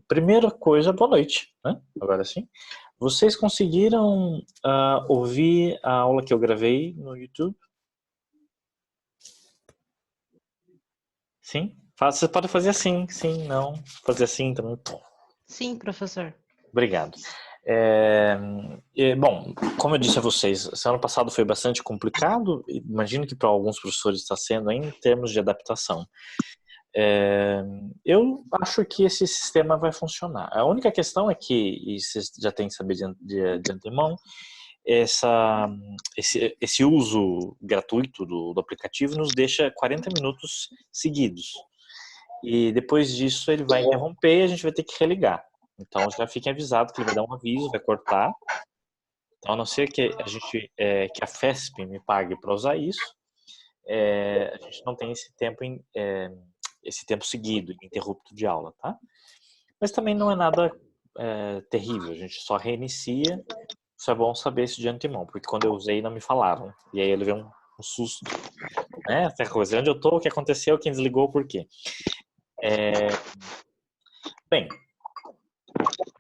Primeira coisa, boa noite, né? Agora sim. Vocês conseguiram ouvir a aula que eu gravei no YouTube? Sim? Você pode fazer assim, sim, não. Fazer assim também. Sim, professor. Obrigado. Bom, como eu disse a vocês, esse ano passado foi bastante complicado. Imagino que para alguns professores está sendo em termos de adaptação. Eu acho que esse sistema vai funcionar. A única questão é que, e vocês já têm que saber de antemão, esse uso gratuito do aplicativo nos deixa 40 minutos seguidos. E depois disso ele vai interromper e a gente vai ter que religar. Então já fiquem avisados que ele vai dar um aviso, vai cortar. Então, a não ser que que a FESP me pague para usar isso, a gente não tem esse tempo seguido, ininterrupto de aula, tá? Mas também não é nada terrível, a gente só reinicia. Isso é bom saber isso de antemão, porque quando eu usei não me falaram. E aí ele veio um susto, né? Essa coisa, onde eu tô, o que aconteceu, quem desligou, por quê? Bem,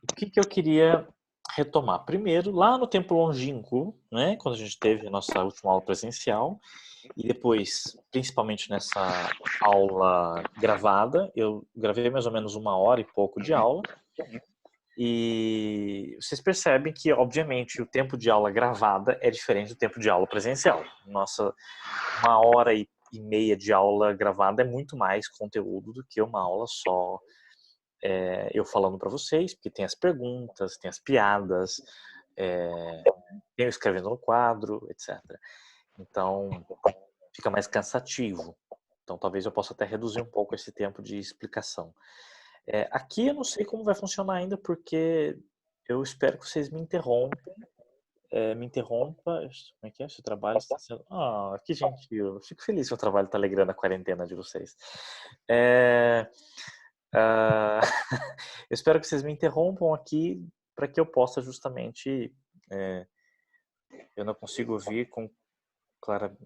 o que eu queria retomar? Primeiro, lá no tempo longínquo, né? Quando a gente teve a nossa última aula presencial, e depois, principalmente nessa aula gravada, eu gravei mais ou menos 1 hora e pouco de aula. E vocês percebem que, obviamente, o tempo de aula gravada é diferente do tempo de aula presencial. Nossa, 1 hora e meia de aula gravada é muito mais conteúdo do que uma aula só eu falando para vocês, porque tem as perguntas, tem as piadas, tem eu escrevendo no quadro, etc. Então, fica mais cansativo. Então, talvez eu possa até reduzir um pouco esse tempo de explicação. Aqui eu não sei como vai funcionar ainda, porque eu espero que vocês me interrompam. Me interrompa. Como é que é? Se o trabalho está sendo. Ah, que gentil. Eu fico feliz que o trabalho está alegrando a quarentena de vocês. É, ah, eu espero que vocês me interrompam aqui para que eu possa justamente. Eu não consigo ouvir com clara.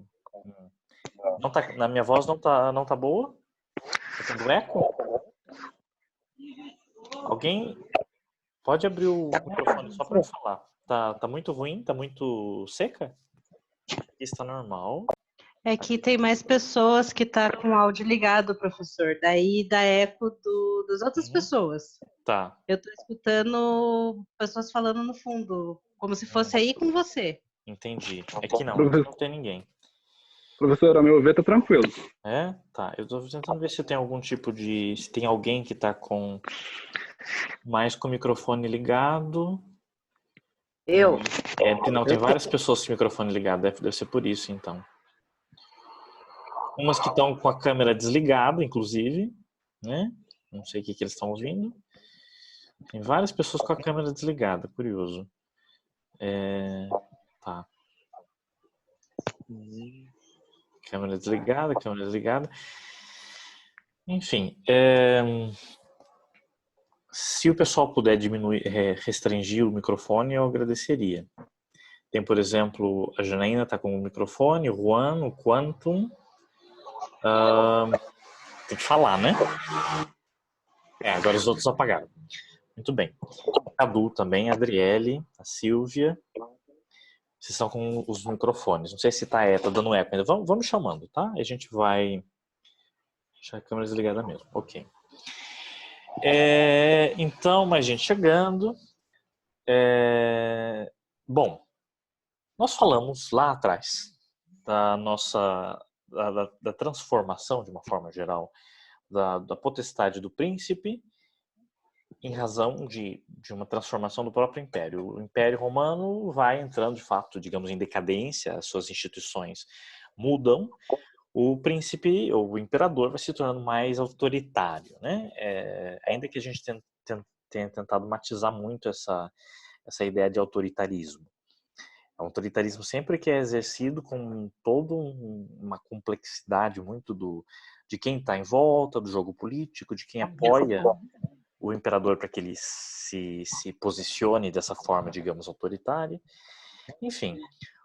Não tá, na minha voz não tá boa? Tá tendo eco? Alguém pode abrir o microfone só para eu falar. Tá muito ruim? Tá muito seca? Aqui está normal. É que tem mais pessoas que tá com o áudio ligado, professor. Daí dá eco das outras Uhum. pessoas. Tá. Eu tô escutando pessoas falando no fundo, como se fosse aí com você. Entendi. Aqui não, aqui Professor, não tem ninguém. a meu ver, tá tranquilo. Tá. Eu tô tentando ver se tem algum tipo de. Se tem alguém que tá mais com o microfone ligado. Eu. Porque não, tem várias pessoas com o microfone ligado, deve ser por isso, então. Umas que estão com a câmera desligada, inclusive, né? Não sei o que eles estão ouvindo. Tem várias pessoas com a câmera desligada, curioso. Tá. Câmera desligada, câmera desligada. Enfim, se o pessoal puder diminuir, restringir o microfone, eu agradeceria. Tem, por exemplo, a Janaína está com o microfone, o Juan, o Quantum. Tem que falar, né? Agora os outros apagaram. Muito bem. A Cadu também, a Adriele, a Silvia. Vocês estão com os microfones. Não sei se tá dando eco ainda. Vamos chamando, tá? A gente vai. Deixar a câmera desligada mesmo. Ok. Então, mais gente chegando. Bom, nós falamos lá atrás da nossa da transformação, de uma forma geral, da potestade do príncipe em razão de uma transformação do próprio império. O Império Romano vai entrando, de fato, digamos, em decadência, as suas instituições mudam, o príncipe, ou o imperador, vai se tornando mais autoritário, né? Ainda que a gente tenha tentado matizar muito essa ideia de autoritarismo. O autoritarismo sempre que é exercido com toda uma complexidade muito de quem está em volta do jogo político, de quem apoia o imperador para que ele se posicione dessa forma, digamos, autoritária. Enfim,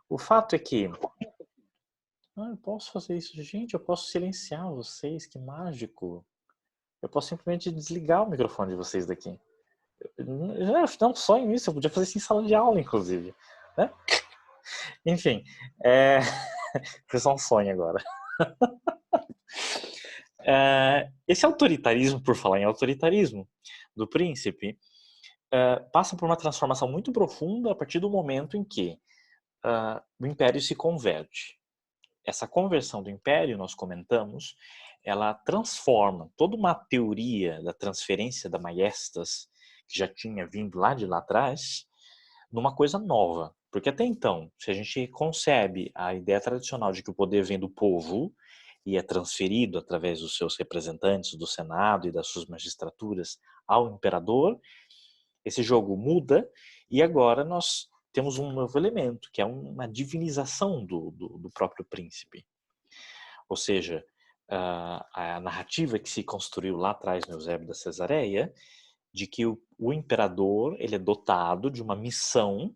o fato é que eu posso fazer isso, gente, eu posso silenciar vocês, que mágico. Eu posso simplesmente desligar o microfone de vocês daqui. Eu não sonho isso, eu podia fazer isso em sala de aula, inclusive. Né? Enfim, foi só um sonho agora. Esse autoritarismo, por falar em autoritarismo, do príncipe, passa por uma transformação muito profunda a partir do momento em que o império se converte. Essa conversão do império, nós comentamos, ela transforma toda uma teoria da transferência da maiestas, que já tinha vindo lá de lá atrás, numa coisa nova. Porque até então, se a gente concebe a ideia tradicional de que o poder vem do povo e é transferido através dos seus representantes, do Senado e das suas magistraturas ao imperador, esse jogo muda e agora nós temos um novo elemento, que é uma divinização do próprio príncipe. Ou seja, a narrativa que se construiu lá atrás no Eusébio da Cesareia, de que o imperador ele é dotado de uma missão,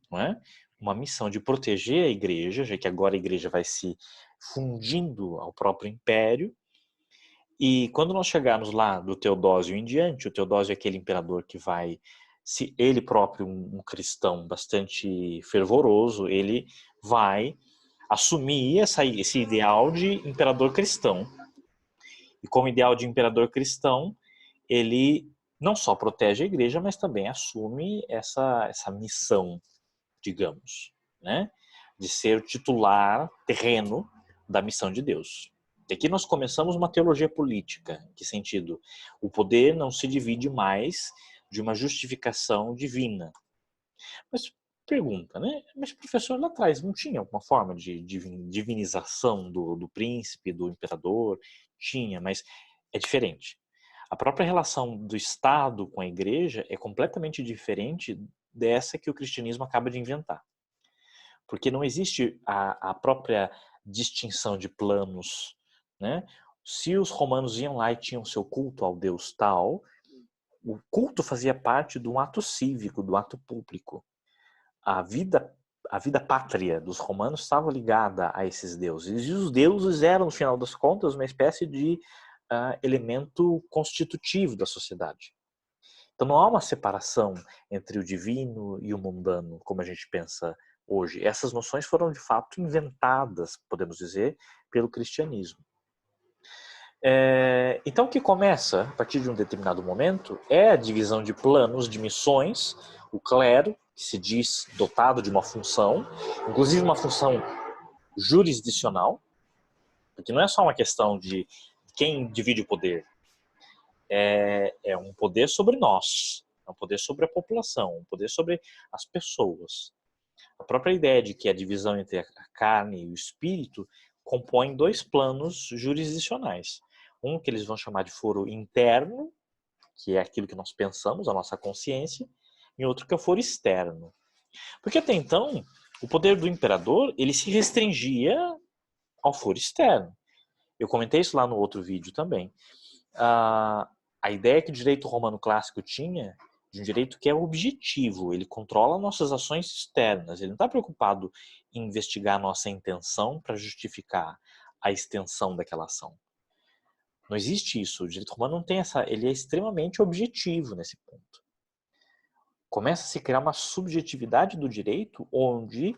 não é? Uma missão de proteger a igreja, já que agora a igreja vai se fundindo ao próprio império. E quando nós chegarmos lá do Teodósio em diante, o Teodósio é aquele imperador que vai, se ele próprio um cristão bastante fervoroso, ele vai assumir esse ideal de imperador cristão. E como ideal de imperador cristão, ele não só protege a igreja, mas também assume essa missão, digamos, né? De ser o titular terreno da missão de Deus. E aqui nós começamos uma teologia política. Em que sentido? O poder não se divide mais de uma justificação divina. Mas pergunta, né? Mas professor, lá atrás não tinha alguma forma de divinização do príncipe, do imperador? Tinha, mas é diferente. A própria relação do Estado com a igreja é completamente diferente dessa que o cristianismo acaba de inventar. Porque não existe a própria distinção de planos, né? Se os romanos iam lá e tinham seu culto ao Deus tal, o culto fazia parte de um ato cívico, do ato público. A vida pátria dos romanos estava ligada a esses deuses. E os deuses eram, no final das contas, uma espécie de elemento constitutivo da sociedade. Então não há uma separação entre o divino e o mundano, como a gente pensa hoje. Essas noções foram, de fato, inventadas, podemos dizer, pelo cristianismo. Então o que começa, a partir de um determinado momento, é a divisão de planos, de missões, o clero, que se diz dotado de uma função, inclusive uma função jurisdicional, porque não é só uma questão de quem divide o poder, é um poder sobre nós, é um poder sobre a população, um poder sobre as pessoas. A própria ideia de que a divisão entre a carne e o espírito compõe dois planos jurisdicionais. Um que eles vão chamar de foro interno, que é aquilo que nós pensamos, a nossa consciência, e outro que é o foro externo. Porque até então, o poder do imperador ele se restringia ao foro externo. Eu comentei isso lá no outro vídeo também. A ideia que o direito romano clássico tinha, de um direito que é objetivo, ele controla nossas ações externas, ele não está preocupado em investigar a nossa intenção para justificar a extensão daquela ação. Não existe isso, o direito romano não tem ele é extremamente objetivo nesse ponto. Começa a se criar uma subjetividade do direito onde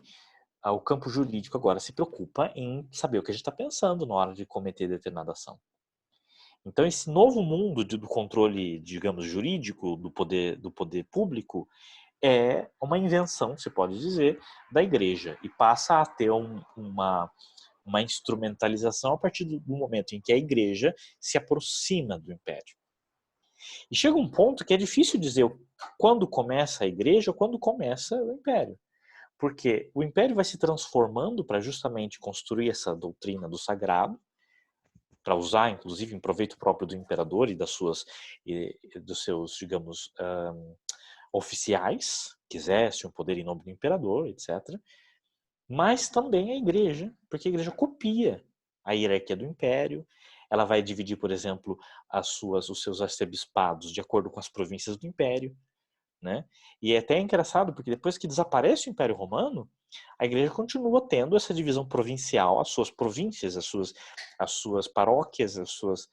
o campo jurídico agora se preocupa em saber o que a gente está pensando na hora de cometer determinada ação. Então, esse novo mundo do controle, digamos, jurídico do poder público é uma invenção, se pode dizer, da igreja e passa a ter uma instrumentalização a partir do momento em que a igreja se aproxima do império. E chega um ponto que é difícil dizer quando começa a igreja ou quando começa o império. Porque o império vai se transformando para justamente construir essa doutrina do sagrado, para usar, inclusive, em proveito próprio do imperador e dos seus, digamos, oficiais, que exercem o poder em nome do imperador, etc. Mas também a igreja, porque a igreja copia a hierarquia do império. Ela vai dividir, por exemplo, os seus arcebispados de acordo com as províncias do império, né? E é até engraçado, porque depois que desaparece o Império Romano, a igreja continua tendo essa divisão provincial, as suas províncias, as suas paróquias, as suas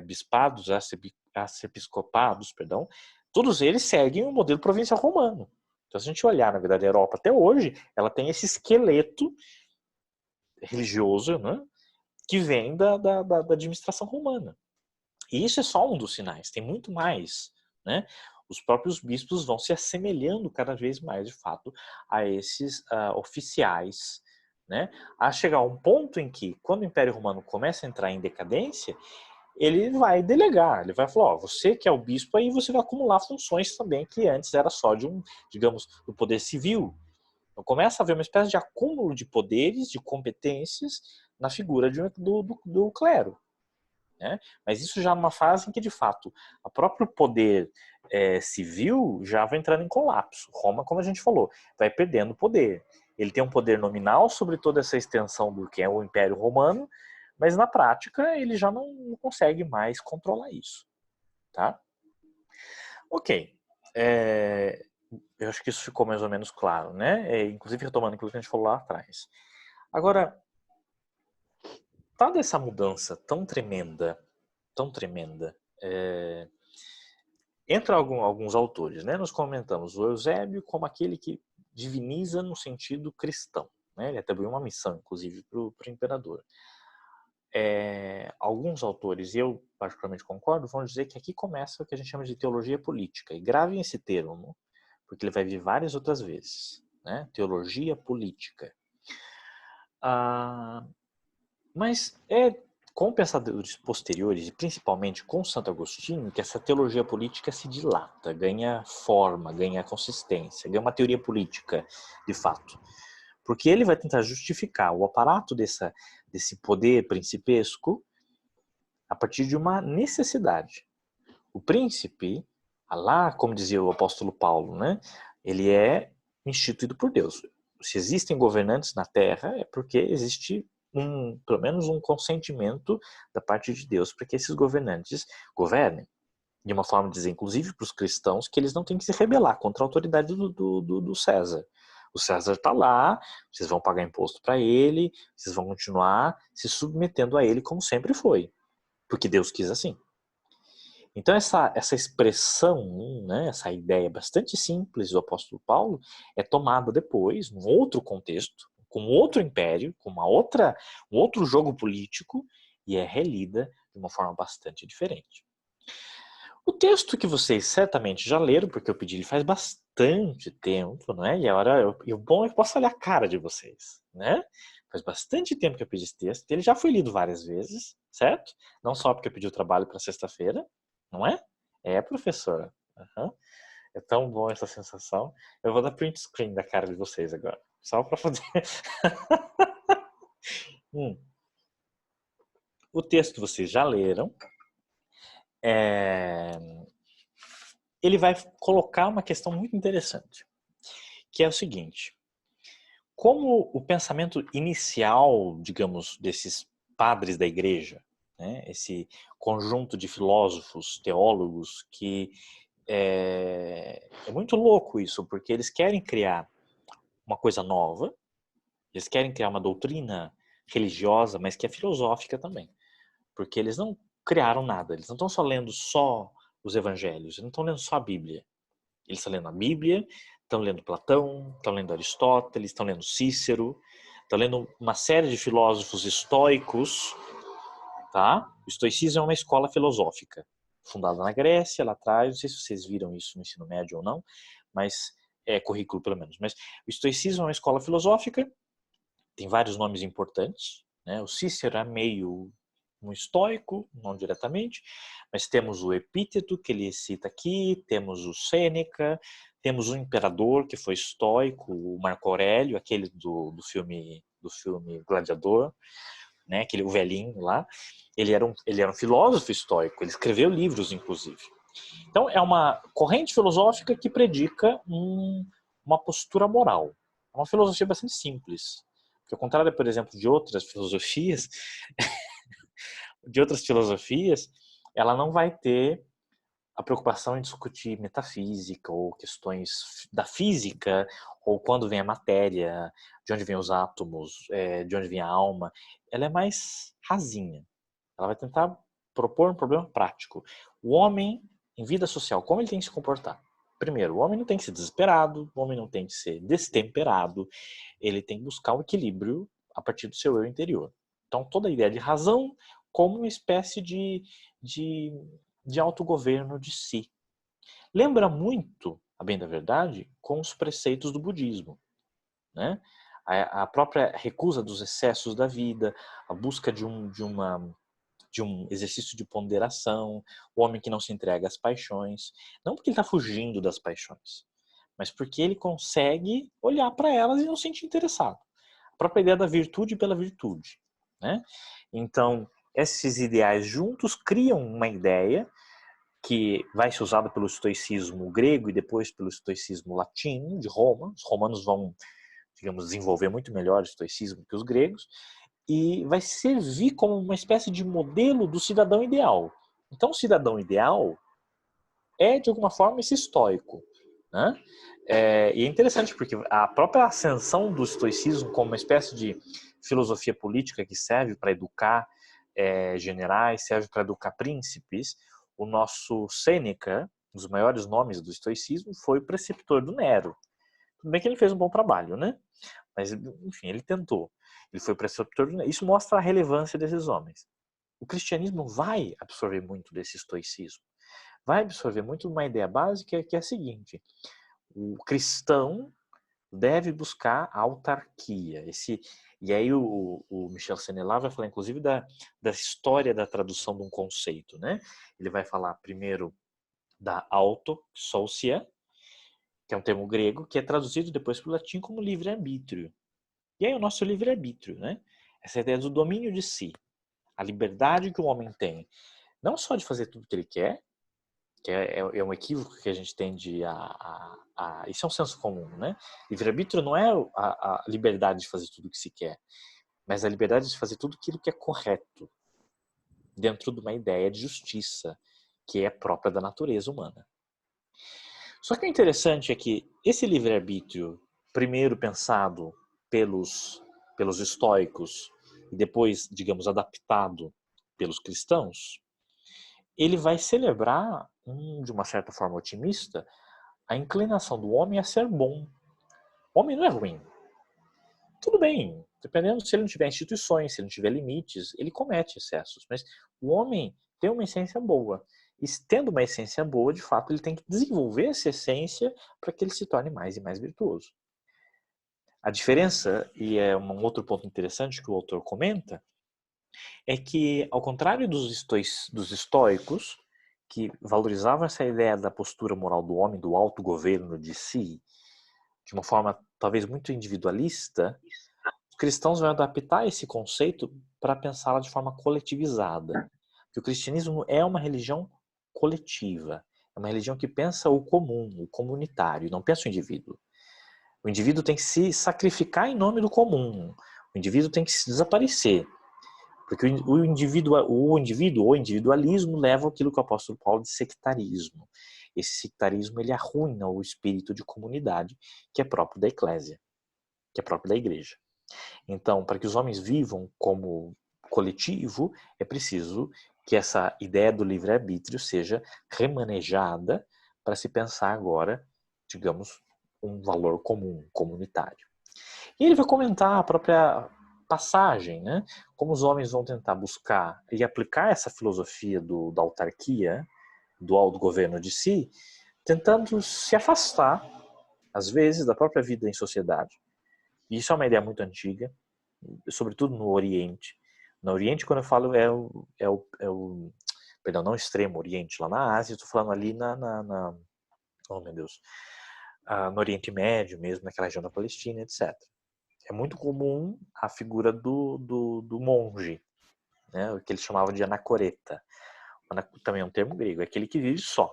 bispados, arcepiscopados, perdão, todos eles seguem o modelo provincial romano. Então, se a gente olhar, na verdade, a Europa até hoje, ela tem esse esqueleto religioso, né, que vem da administração romana. E isso é só um dos sinais, tem muito mais, né? Os próprios bispos vão se assemelhando cada vez mais, de fato, a esses oficiais, né? A chegar a um ponto em que, quando o Império Romano começa a entrar em decadência, ele vai delegar, ele vai falar, você que é o bispo, aí você vai acumular funções também que antes era só de digamos, do poder civil. Então começa a haver uma espécie de acúmulo de poderes, de competências na figura do clero. Né? Mas isso já numa fase em que, de fato, o próprio poder civil já vai entrando em colapso. Roma, como a gente falou, vai perdendo poder. Ele tem um poder nominal sobre toda essa extensão do que é o Império Romano, mas na prática ele já não consegue mais controlar isso. Tá? Ok. Eu acho que isso ficou mais ou menos claro, né? Inclusive retomando aquilo que a gente falou lá atrás. Agora, dada essa mudança tão tremenda, entra alguns autores, né? Nós comentamos o Eusébio como aquele que diviniza no sentido cristão, né? Ele atribuiu uma missão, inclusive, para o imperador. Alguns autores, e eu particularmente concordo, vão dizer que aqui começa o que a gente chama de teologia política. E gravem esse termo, porque ele vai vir várias outras vezes, né? Teologia política. Mas com pensadores posteriores, e principalmente com Santo Agostinho, que essa teologia política se dilata, ganha forma, ganha consistência, ganha uma teoria política, de fato. Porque ele vai tentar justificar o aparato desse poder principesco a partir de uma necessidade. O príncipe, lá, como dizia o apóstolo Paulo, né, ele é instituído por Deus. Se existem governantes na terra, é porque existe pelo menos um consentimento da parte de Deus para que esses governantes governem. De uma forma de dizer, inclusive para os cristãos, que eles não têm que se rebelar contra a autoridade do César. O César está lá, vocês vão pagar imposto para ele, vocês vão continuar se submetendo a ele como sempre foi, porque Deus quis assim. Então essa expressão, né, essa ideia bastante simples do apóstolo Paulo é tomada depois, num outro contexto, com outro império, com um outro jogo político, e é relida de uma forma bastante diferente. O texto que vocês certamente já leram, porque eu pedi ele faz bastante tempo, não é? E agora, o bom é que eu posso olhar a cara de vocês, né? Faz bastante tempo que eu pedi esse texto, ele já foi lido várias vezes, certo? Não só porque eu pedi o trabalho para sexta-feira, não é? Professora. Uhum. É tão bom essa sensação. Eu vou dar print screen da cara de vocês agora, só para poder... O texto que vocês já leram, ele vai colocar uma questão muito interessante, que é o seguinte: como o pensamento inicial, digamos, desses padres da igreja, né, esse conjunto de filósofos, teólogos, que é muito louco isso, porque eles querem criar uma coisa nova, eles querem criar uma doutrina religiosa, mas que é filosófica também, porque eles não criaram nada, eles não estão só lendo só os evangelhos, eles não estão lendo só a Bíblia. Eles estão lendo a Bíblia, estão lendo Platão, estão lendo Aristóteles, estão lendo Cícero, estão lendo uma série de filósofos estoicos, tá? O estoicismo é uma escola filosófica, fundada na Grécia, lá atrás, não sei se vocês viram isso no ensino médio ou não, mas é currículo pelo menos. Mas o estoicismo é uma escola filosófica, tem vários nomes importantes, né? O Cícero é meio um estoico, não diretamente, mas temos o Epíteto, que ele cita aqui, temos o Sêneca, temos o Imperador, que foi estoico, o Marco Aurélio, aquele do filme Gladiador, né, aquele, o velhinho lá, ele era um filósofo estoico, ele escreveu livros, inclusive. Então, é uma corrente filosófica que predica uma postura moral. É uma filosofia bastante simples. Porque, ao contrário, por exemplo, de outras filosofias, ela não vai ter a preocupação em discutir metafísica ou questões da física, ou quando vem a matéria, de onde vem os átomos, de onde vem a alma. Ela é mais rasinha. Ela vai tentar propor um problema prático. O homem, em vida social, como ele tem que se comportar? Primeiro, o homem não tem que ser desesperado, o homem não tem que ser destemperado, ele tem que buscar um equilíbrio a partir do seu eu interior. Então, toda a ideia de razão como uma espécie de autogoverno de si. Lembra muito, a bem da verdade, com os preceitos do budismo, né? A própria recusa dos excessos da vida, a busca de um exercício de ponderação, o homem que não se entrega às paixões, não porque ele está fugindo das paixões, mas porque ele consegue olhar para elas e não se sentir interessado. A própria ideia da virtude pela virtude, né? Então, esses ideais juntos criam uma ideia que vai ser usada pelo estoicismo grego e depois pelo estoicismo latino de Roma. Os romanos vão, digamos, desenvolver muito melhor o estoicismo que os gregos, e vai servir como uma espécie de modelo do cidadão ideal. Então, o cidadão ideal é, de alguma forma, esse estoico, né? E é interessante porque a própria ascensão do estoicismo como uma espécie de filosofia política que serve para educar generais, serve para educar príncipes. O nosso Sêneca, um dos maiores nomes do estoicismo, foi preceptor do Nero. Tudo bem que ele fez um bom trabalho, né? Mas, enfim, ele tentou. Ele foi preceptor do Nero. Isso mostra a relevância desses homens. O cristianismo vai absorver muito desse estoicismo. Vai absorver muito uma ideia básica que é a seguinte: o cristão deve buscar a autarquia. E aí o Michel Senelat vai falar, inclusive, da história da tradução de um conceito, né? Ele vai falar primeiro da autosousia, que é um termo grego, que é traduzido depois para o latim como livre-arbítrio. E aí o nosso livre-arbítrio, né? Essa ideia do domínio de si, a liberdade que o homem tem, não só de fazer tudo o que ele quer, que é um equívoco que a gente tende isso é um senso comum, né? Livre-arbítrio não é a liberdade de fazer tudo o que se quer, mas a liberdade de fazer tudo aquilo que é correto, dentro de uma ideia de justiça, que é própria da natureza humana. Só que o interessante é que esse livre-arbítrio, primeiro pensado pelos estoicos e depois, digamos, adaptado pelos cristãos, ele vai celebrar, de uma certa forma otimista, a inclinação do homem a ser bom. O homem não é ruim. Tudo bem, dependendo se ele não tiver instituições, se ele não tiver limites, ele comete excessos. Mas o homem tem uma essência boa. E tendo uma essência boa, de fato, ele tem que desenvolver essa essência para que ele se torne mais e mais virtuoso. A diferença, e é um outro ponto interessante que o autor comenta, é que, ao contrário dos estoicos, que valorizavam essa ideia da postura moral do homem, do autogoverno de si, de uma forma talvez muito individualista, os cristãos vão adaptar esse conceito para pensá-la de forma coletivizada. Porque o cristianismo é uma religião coletiva, é uma religião que pensa o comum, o comunitário, não pensa o indivíduo. O indivíduo tem que se sacrificar em nome do comum, o indivíduo tem que se desaparecer. Porque o individualismo leva àquilo que o apóstolo Paulo de sectarismo. Esse sectarismo ele arruina o espírito de comunidade que é próprio da eclésia, que é próprio da igreja. Então, para que os homens vivam como coletivo, é preciso que essa ideia do livre-arbítrio seja remanejada para se pensar agora, digamos, um valor comum, comunitário. E ele vai comentar a própria passagem, né? Como os homens vão tentar buscar e aplicar essa filosofia da autarquia, do autogoverno de si, tentando se afastar, às vezes, da própria vida em sociedade. E isso é uma ideia muito antiga, sobretudo no Oriente. No Oriente, quando eu falo, perdão, não extremo Oriente, lá na Ásia, estou falando ali oh meu Deus, no Oriente Médio mesmo, naquela região da Palestina, etc. É muito comum a figura do monge, né, o que eles chamavam de anacoreta. Também é um termo grego, é aquele que vive só.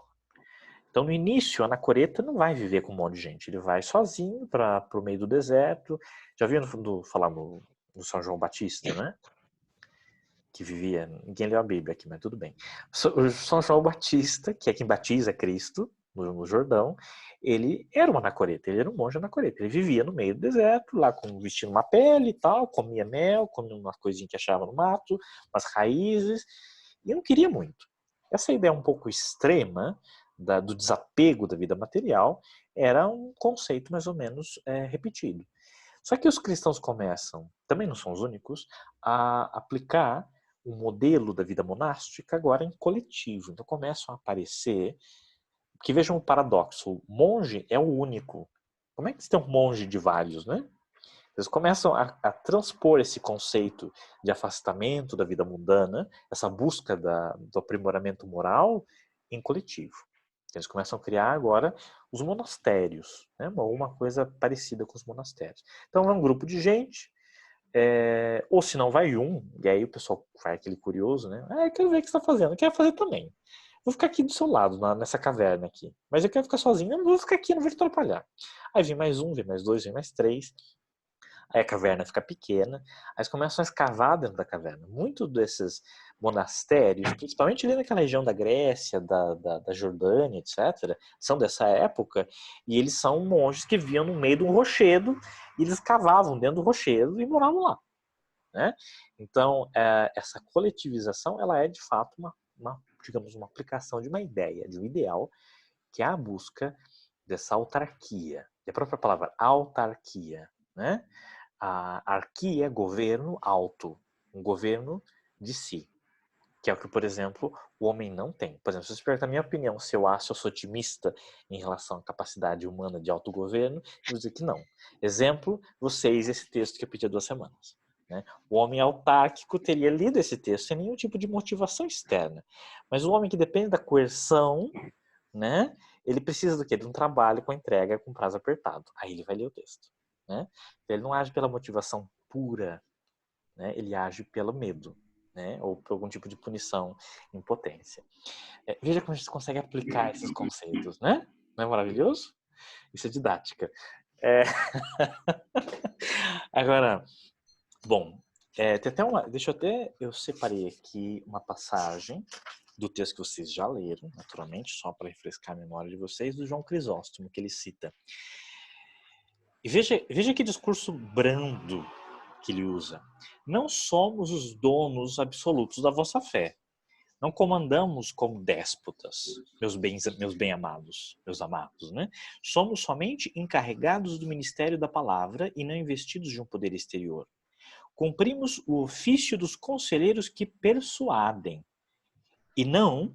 Então, no início, o anacoreta não vai viver com um monte de gente, ele vai sozinho para o meio do deserto. Já viu falar no São João Batista, né? Que vivia, ninguém leu a Bíblia aqui, mas tudo bem. O São João Batista, que é quem batiza Cristo no Jordão, ele era um anacoreta, ele era um monge anacoreta. Ele vivia no meio do deserto, lá vestindo uma pele e tal, comia mel, comia uma coisinha que achava no mato, umas raízes, E não queria muito. Essa ideia um pouco extrema do desapego da vida material era um conceito mais ou menos repetido. Só que os cristãos começam, também não são os únicos, a aplicar o modelo da vida monástica agora em coletivo. Então começam a aparecer, que vejam o paradoxo, o monge é o único. Como é que você tem um monge de vários, né? Eles começam a transpor esse conceito de afastamento da vida mundana, essa busca do aprimoramento moral em coletivo. Eles começam a criar agora os monastérios, né? Uma coisa parecida com os monastérios. Então é um grupo de gente, ou se não vai um, e aí o pessoal vai aquele curioso, né? Eu quero ver o que você está fazendo, eu quero fazer também. Vou ficar aqui do seu lado, nessa caverna aqui. Mas eu quero ficar sozinho, eu não vou ficar aqui, não vou te atrapalhar. Aí vem mais um, vem mais dois, vem mais três. Aí a caverna fica pequena, aí eles começam a escavar dentro da caverna. Muito desses monastérios, principalmente ali naquela região da Grécia, da Jordânia, etc., são dessa época, e eles são monges que viviam no meio de um rochedo, e eles cavavam dentro do rochedo e moravam lá. Né? Então, essa coletivização, ela é de fato digamos, uma aplicação de uma ideia, de um ideal, que é a busca dessa autarquia. E a própria palavra autarquia, né? A arquia é governo alto, um governo de si, que é o que, por exemplo, o homem não tem. Por exemplo, se você perguntar a minha opinião, se eu acho, eu sou otimista em relação à capacidade humana de autogoverno, eu vou dizer que não. Exemplo, vocês, esse texto que eu pedi há 2 semanas. Né? O homem autárquico teria lido esse texto sem nenhum tipo de motivação externa. Mas o homem que depende da coerção, né, ele precisa do quê? De um trabalho com entrega com prazo apertado. Aí ele vai ler o texto. Né? Ele não age pela motivação pura, né? Ele age pelo medo, né? Ou por algum tipo de punição, impotência. Veja como a gente consegue aplicar esses conceitos, né? Não é maravilhoso? Isso é didática. Agora, bom, tem até eu separei aqui uma passagem do texto que vocês já leram, naturalmente, só para refrescar a memória de vocês, do João Crisóstomo, que ele cita. E veja que discurso brando que ele usa. Não somos os donos absolutos da vossa fé. Não comandamos como déspotas, meus bem amados, meus amados, né? Somos somente encarregados do ministério da palavra e não investidos de um poder exterior. Cumprimos o ofício dos conselheiros que persuadem e não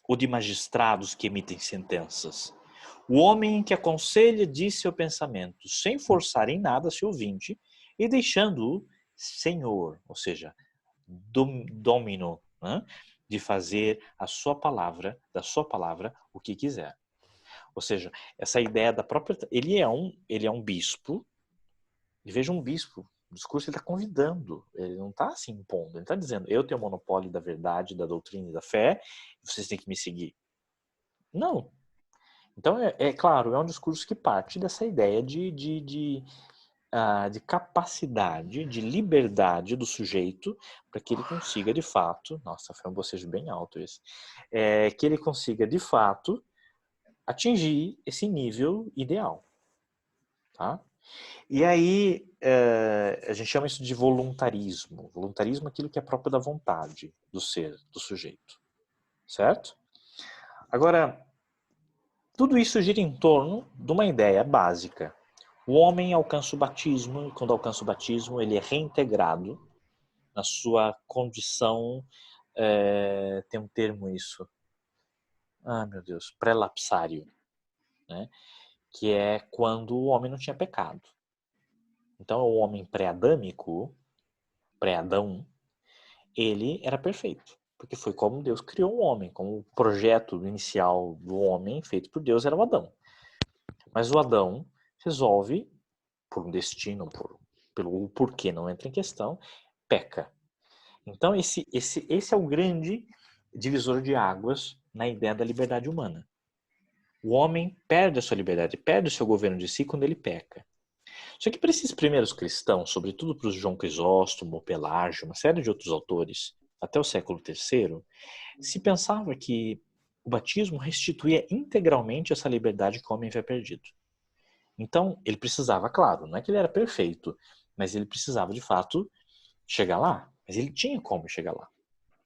o de magistrados que emitem sentenças. O homem que aconselha diz seu pensamento, sem forçar em nada seu ouvinte e deixando-o senhor, ou seja, domino, né? De fazer da sua palavra, o que quiser. Ou seja, essa ideia da própria... Ele é um bispo, e veja um bispo, o discurso ele está convidando, ele não está assim impondo, ele está dizendo, eu tenho o monopólio da verdade, da doutrina e da fé, vocês têm que me seguir. Não. Então, claro, é um discurso que parte dessa ideia de capacidade, de liberdade do sujeito para que ele consiga de fato, nossa, foi um bocejo bem alto esse, que ele consiga de fato atingir esse nível ideal. Tá? E aí, a gente chama isso de voluntarismo. Voluntarismo é aquilo que é próprio da vontade do ser, do sujeito. Certo? Agora, tudo isso gira em torno de uma ideia básica. O homem alcança o batismo, e quando alcança o batismo, ele é reintegrado na sua condição, tem um termo isso, meu Deus, pré-lapsário, né? Que é quando o homem não tinha pecado. Então, o homem pré-adâmico, pré-Adão, ele era perfeito, porque foi como Deus criou o homem, como o projeto inicial do homem feito por Deus era o Adão. Mas o Adão resolve, por um destino, pelo porquê não entra em questão, peca. Então esse é o grande divisor de águas na ideia da liberdade humana. O homem perde a sua liberdade, perde o seu governo de si quando ele peca. Só que para esses primeiros cristãos, sobretudo para os João Crisóstomo, Pelágio, uma série de outros autores, até o século III, se pensava que o batismo restituía integralmente essa liberdade que o homem havia perdido. Então, ele precisava, claro, não é que ele era perfeito, mas ele precisava, de fato, chegar lá. Mas ele tinha como chegar lá.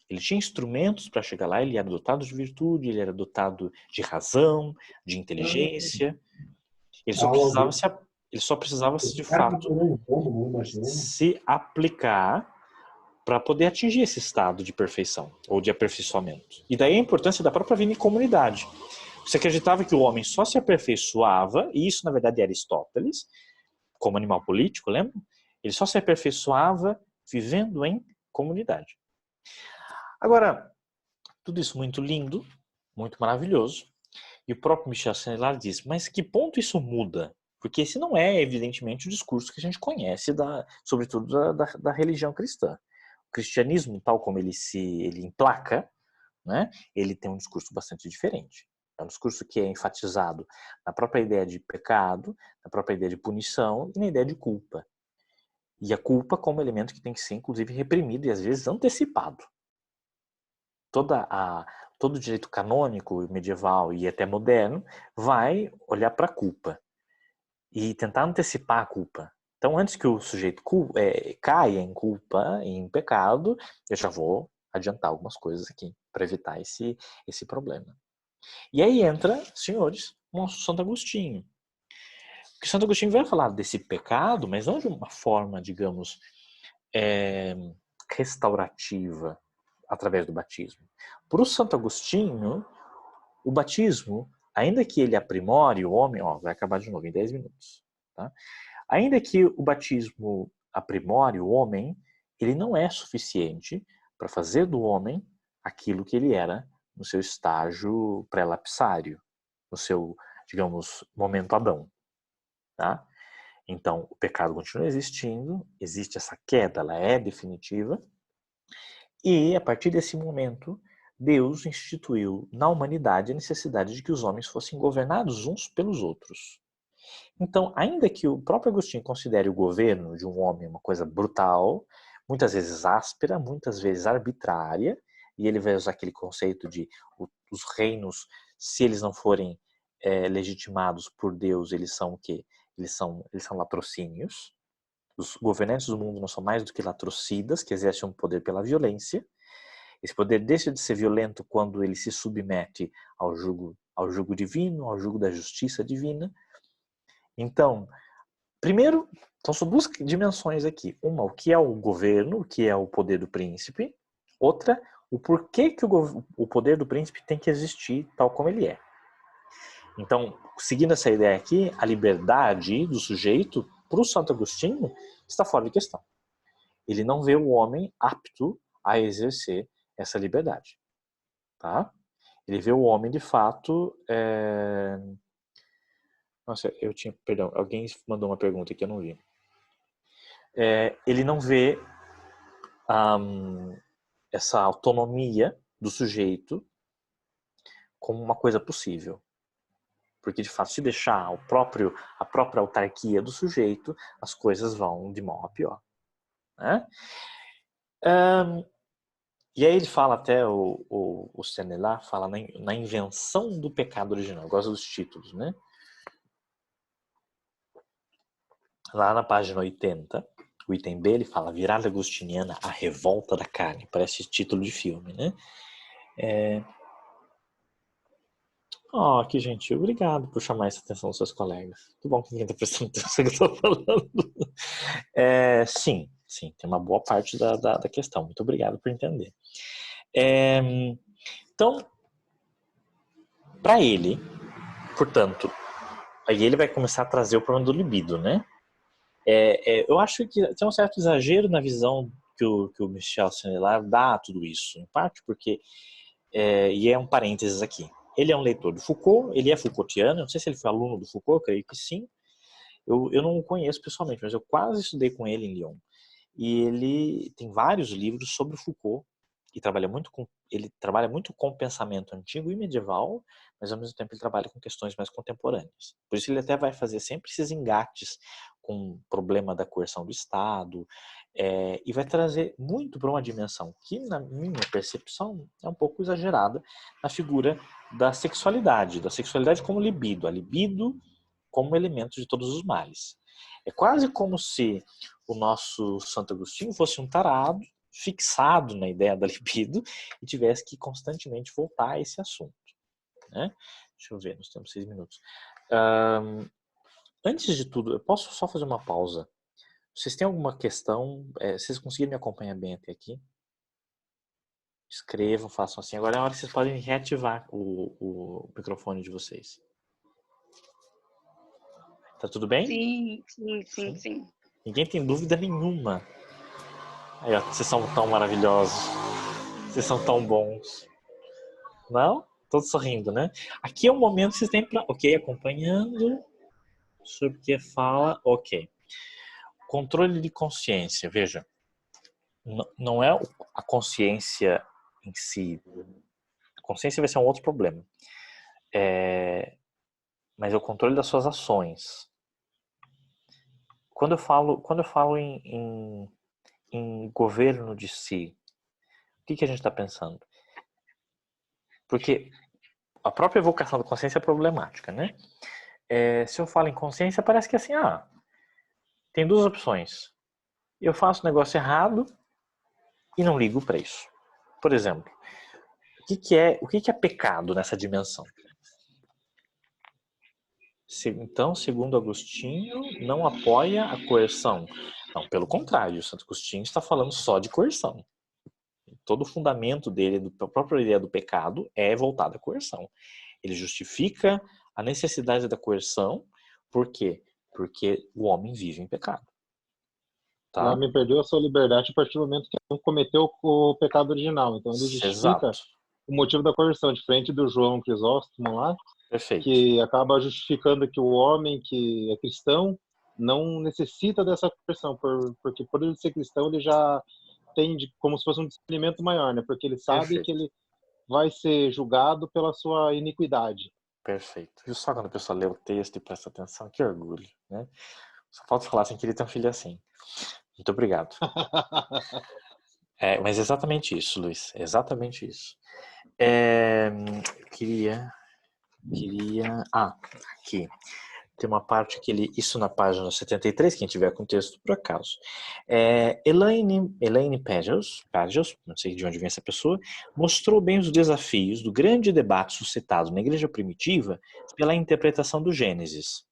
Ele tinha instrumentos para chegar lá, ele era dotado de virtude, ele era dotado de razão, de inteligência. Ele só precisava de fato se aplicar para poder atingir esse estado de perfeição ou de aperfeiçoamento. E daí a importância da própria vida em comunidade. Você acreditava que o homem só se aperfeiçoava, e isso na verdade é Aristóteles, como animal político, lembra? Ele só se aperfeiçoava vivendo em comunidade. Agora, tudo isso muito lindo, muito maravilhoso, e o próprio Michel Serres diz, mas que ponto isso muda? Porque esse não é, evidentemente, o discurso que a gente conhece, sobretudo da religião cristã. O cristianismo, tal como ele emplaca, né, ele tem um discurso bastante diferente. É um discurso que é enfatizado na própria ideia de pecado, na própria ideia de punição e na ideia de culpa. E a culpa como elemento que tem que ser, inclusive, reprimido e, às vezes, antecipado. Todo o direito canônico, medieval e até moderno vai olhar para a culpa e tentar antecipar a culpa. Então, antes que o sujeito caia em culpa, em pecado, eu já vou adiantar algumas coisas aqui para evitar esse problema. E aí entra, senhores, o nosso Santo Agostinho. Porque Santo Agostinho vai falar desse pecado, mas não de uma forma, digamos, restaurativa, através do batismo. Para o Santo Agostinho, o batismo, ainda que ele aprimore o homem, vai acabar de novo em 10 minutos, tá? Ainda que o batismo aprimore o homem, ele não é suficiente para fazer do homem aquilo que ele era no seu estágio pré-lapsário, no seu, digamos, momento Adão, tá? Então, o pecado continua existindo, existe essa queda, ela é definitiva, e a partir desse momento, Deus instituiu na humanidade a necessidade de que os homens fossem governados uns pelos outros. Então, ainda que o próprio Agostinho considere o governo de um homem uma coisa brutal, muitas vezes áspera, muitas vezes arbitrária, e ele vai usar aquele conceito de os reinos, se eles não forem legitimados por Deus, eles são o quê? Eles são latrocínios. Os governantes do mundo não são mais do que latrocidas, que exercem um poder pela violência. Esse poder deixa de ser violento quando ele se submete ao jugo divino, ao jugo da justiça divina. Então, primeiro, são duas dimensões aqui. Uma, o que é o governo, o que é o poder do príncipe. Outra, o porquê que o poder do príncipe tem que existir tal como ele é. Então, seguindo essa ideia aqui, a liberdade do sujeito, para o Santo Agostinho, está fora de questão. Ele não vê o homem apto a exercer essa liberdade. Tá? Ele vê o homem, de fato... Nossa, perdão, alguém mandou uma pergunta que eu não vi. Ele não vê essa autonomia do sujeito como uma coisa possível. Porque, de fato, se deixar a própria autarquia do sujeito, as coisas vão de mal a pior. Né? E aí ele fala até, o Senelat fala na invenção do pecado original. Eu gosto dos títulos, né? Lá na página 80, o item B, ele fala Virada Agostiniana, a revolta da carne. Parece título de filme, né? Que gentil. Obrigado por chamar essa atenção dos seus colegas. Que bom que ninguém está prestando atenção no que eu estou falando. Sim, tem uma boa parte da questão. Muito obrigado por entender. Então, para ele, portanto, aí ele vai começar a trazer o problema do libido, né? Eu acho que tem um certo exagero na visão que o Michel Serres dá a tudo isso, em parte porque, e é um parênteses aqui, ele é um leitor do Foucault, ele é Foucaultiano, não sei se ele foi aluno do Foucault, eu creio que sim, eu não o conheço pessoalmente, mas eu quase estudei com ele em Lyon, e ele tem vários livros sobre o Foucault, e ele trabalha muito com o pensamento antigo e medieval, mas ao mesmo tempo ele trabalha com questões mais contemporâneas. Por isso ele até vai fazer sempre esses engates com o problema da coerção do Estado, e vai trazer muito para uma dimensão que, na minha percepção, é um pouco exagerada, na figura da sexualidade como libido, a libido como elemento de todos os males. É quase como se o nosso Santo Agostinho fosse um tarado, fixado na ideia da libido e tivesse que constantemente voltar a esse assunto, né? Deixa eu ver, nós temos 6 minutos. Antes de tudo, eu posso só fazer uma pausa? Vocês têm alguma questão? Vocês conseguiram me acompanhar bem até aqui? Escrevam, façam assim. Agora é a hora que vocês podem reativar o microfone de vocês. Tá tudo bem? Sim. Ninguém tem dúvida nenhuma. Aí, ó, vocês são tão maravilhosos. Vocês são tão bons. Não? Todos sorrindo, né? Aqui é o momento que vocês têm para... Ok, acompanhando. Sobre o que fala. Ok. Controle de consciência. Veja. Não é a consciência em si. A consciência vai ser um outro problema. Mas é o controle das suas ações. Quando eu falo em governo de si, o que a gente está pensando? Porque a própria evocação da consciência é problemática, né? Se eu falo em consciência, parece que assim, tem duas opções. Eu faço o negócio errado e não ligo para isso. Por exemplo, o que é pecado nessa dimensão? Então, segundo Agostinho, não apoia a coerção. Não, pelo contrário, Santo Agostinho está falando só de coerção. Todo o fundamento dele, a própria ideia do pecado, é voltado à coerção. Ele justifica a necessidade da coerção. Por quê? Porque o homem vive em pecado. O homem perdeu a sua liberdade a partir do momento que não cometeu o pecado original. Então ele justifica o motivo da coerção, diferente do João Crisóstomo lá, Perfeito. Que acaba justificando que o homem que é cristão não necessita dessa coerção, porque por ele ser cristão ele já tem como se fosse um discernimento maior, né? Porque ele sabe que ele vai ser julgado pela sua iniquidade. Perfeito. Viu só quando a pessoa lê o texto e presta atenção? Que orgulho, né? Só falta falar assim, queria ter um filho assim. Muito obrigado. Mas é exatamente isso, Luiz. É exatamente isso. Queria... aqui. Tem uma parte que isso na página 73, quem tiver com o texto por acaso. Elaine Pagels, não sei de onde vem essa pessoa, mostrou bem os desafios do grande debate suscitado na igreja primitiva pela interpretação do Gênesis.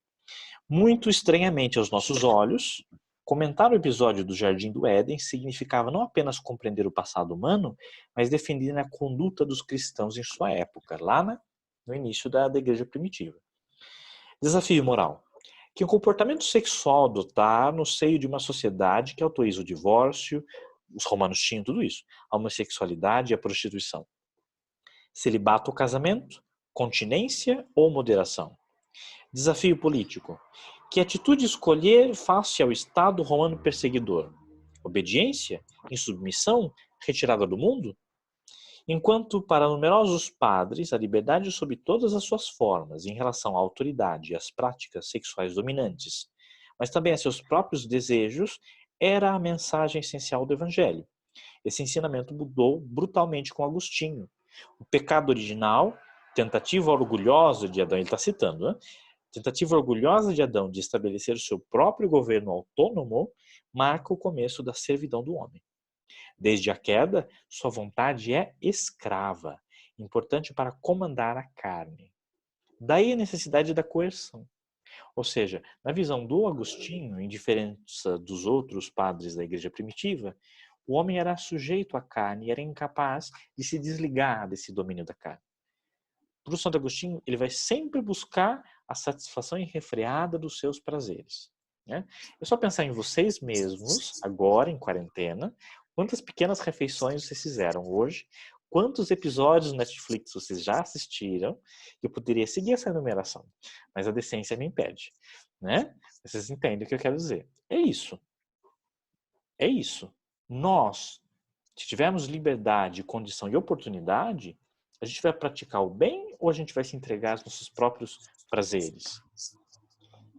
Muito estranhamente aos nossos olhos, comentar o episódio do Jardim do Éden significava não apenas compreender o passado humano, mas defender a conduta dos cristãos em sua época, lá no início da igreja primitiva. Desafio moral. Que o comportamento sexual adotar no seio de uma sociedade que autoriza o divórcio, os romanos tinham tudo isso, a homossexualidade e a prostituição. Celibato ou casamento, continência ou moderação. Desafio político. Que atitude escolher face ao Estado romano perseguidor? Obediência? Insubmissão? Retirada do mundo? Enquanto para numerosos padres a liberdade sob todas as suas formas em relação à autoridade e às práticas sexuais dominantes, mas também a seus próprios desejos, era a mensagem essencial do Evangelho. Esse ensinamento mudou brutalmente com Agostinho. O pecado original, tentativa orgulhosa de Adão, ele está citando, né? Tentativa orgulhosa de Adão de estabelecer o seu próprio governo autônomo, marca o começo da servidão do homem. Desde a queda, sua vontade é escrava, importante para comandar a carne. Daí a necessidade da coerção. Ou seja, na visão do Agostinho, em diferença dos outros padres da igreja primitiva, o homem era sujeito à carne e era incapaz de se desligar desse domínio da carne. Para o Santo Agostinho, ele vai sempre buscar a satisfação irrefreada dos seus prazeres. Né? É só pensar em vocês mesmos, agora em quarentena, quantas pequenas refeições vocês fizeram hoje, quantos episódios do Netflix vocês já assistiram. Eu poderia seguir essa enumeração, mas a decência me impede. Né? Vocês entendem o que eu quero dizer. É isso. É isso. Nós, se tivermos liberdade, condição e oportunidade, a gente vai praticar o bem ou a gente vai se entregar aos nossos próprios prazeres?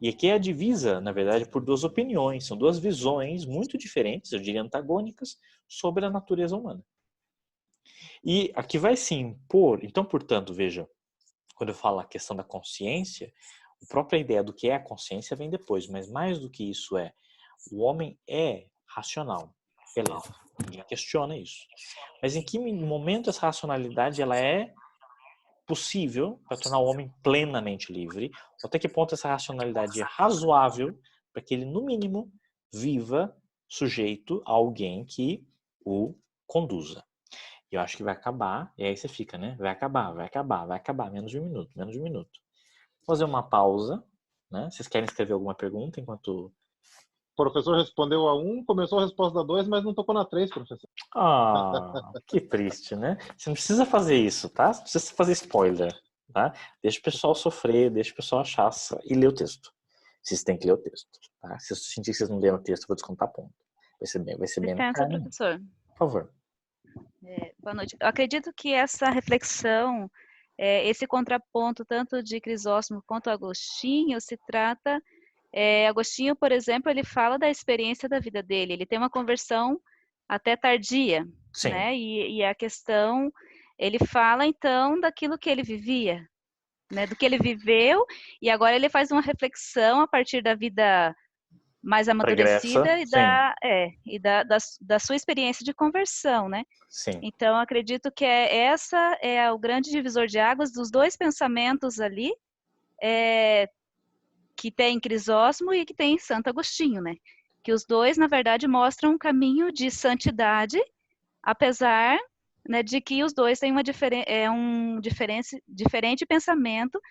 E aqui é a divisa, na verdade, por duas opiniões. São duas visões muito diferentes, eu diria antagônicas, sobre a natureza humana. E aqui vai se impor, então, portanto, veja, quando eu falo a questão da consciência, a própria ideia do que é a consciência vem depois, mas mais do que isso o homem é racional. pela alma. Ninguém questiona isso. Mas em que momento essa racionalidade ela é possível para tornar o homem plenamente livre? Até que ponto essa racionalidade é razoável para que ele, no mínimo, viva sujeito a alguém que o conduza? E eu acho que vai acabar, e aí você fica, né? Vai acabar, menos de um minuto. Vou fazer uma pausa, né? Vocês querem escrever alguma pergunta enquanto... O professor respondeu a 1, começou a resposta da 2, mas não tocou na 3, professor. Que triste, né? Você não precisa fazer isso, tá? Você não precisa fazer spoiler, tá? Deixa o pessoal sofrer, deixa o pessoal achar e ler o texto. Vocês têm que ler o texto, tá? Se eu sentir que vocês não leram o texto, eu vou descontar ponto. Vai ser bem na Licença, cara. professor. Por favor. Boa noite. Eu acredito que essa reflexão, esse contraponto tanto de Crisóstomo quanto Agostinho, se trata... Agostinho, por exemplo, ele fala da experiência da vida dele. Ele tem uma conversão até tardia, Sim. né? E a questão, ele fala então daquilo que ele vivia, né? Do que ele viveu, e agora ele faz uma reflexão a partir da vida mais amadurecida Pregressa, e da sua experiência de conversão, né? Sim. Então, acredito que essa é o grande divisor de águas dos dois pensamentos ali, que tem Crisóstomo e que tem Santo Agostinho, né? Que os dois, na verdade, mostram um caminho de santidade, apesar, né, de que os dois têm um diferente pensamento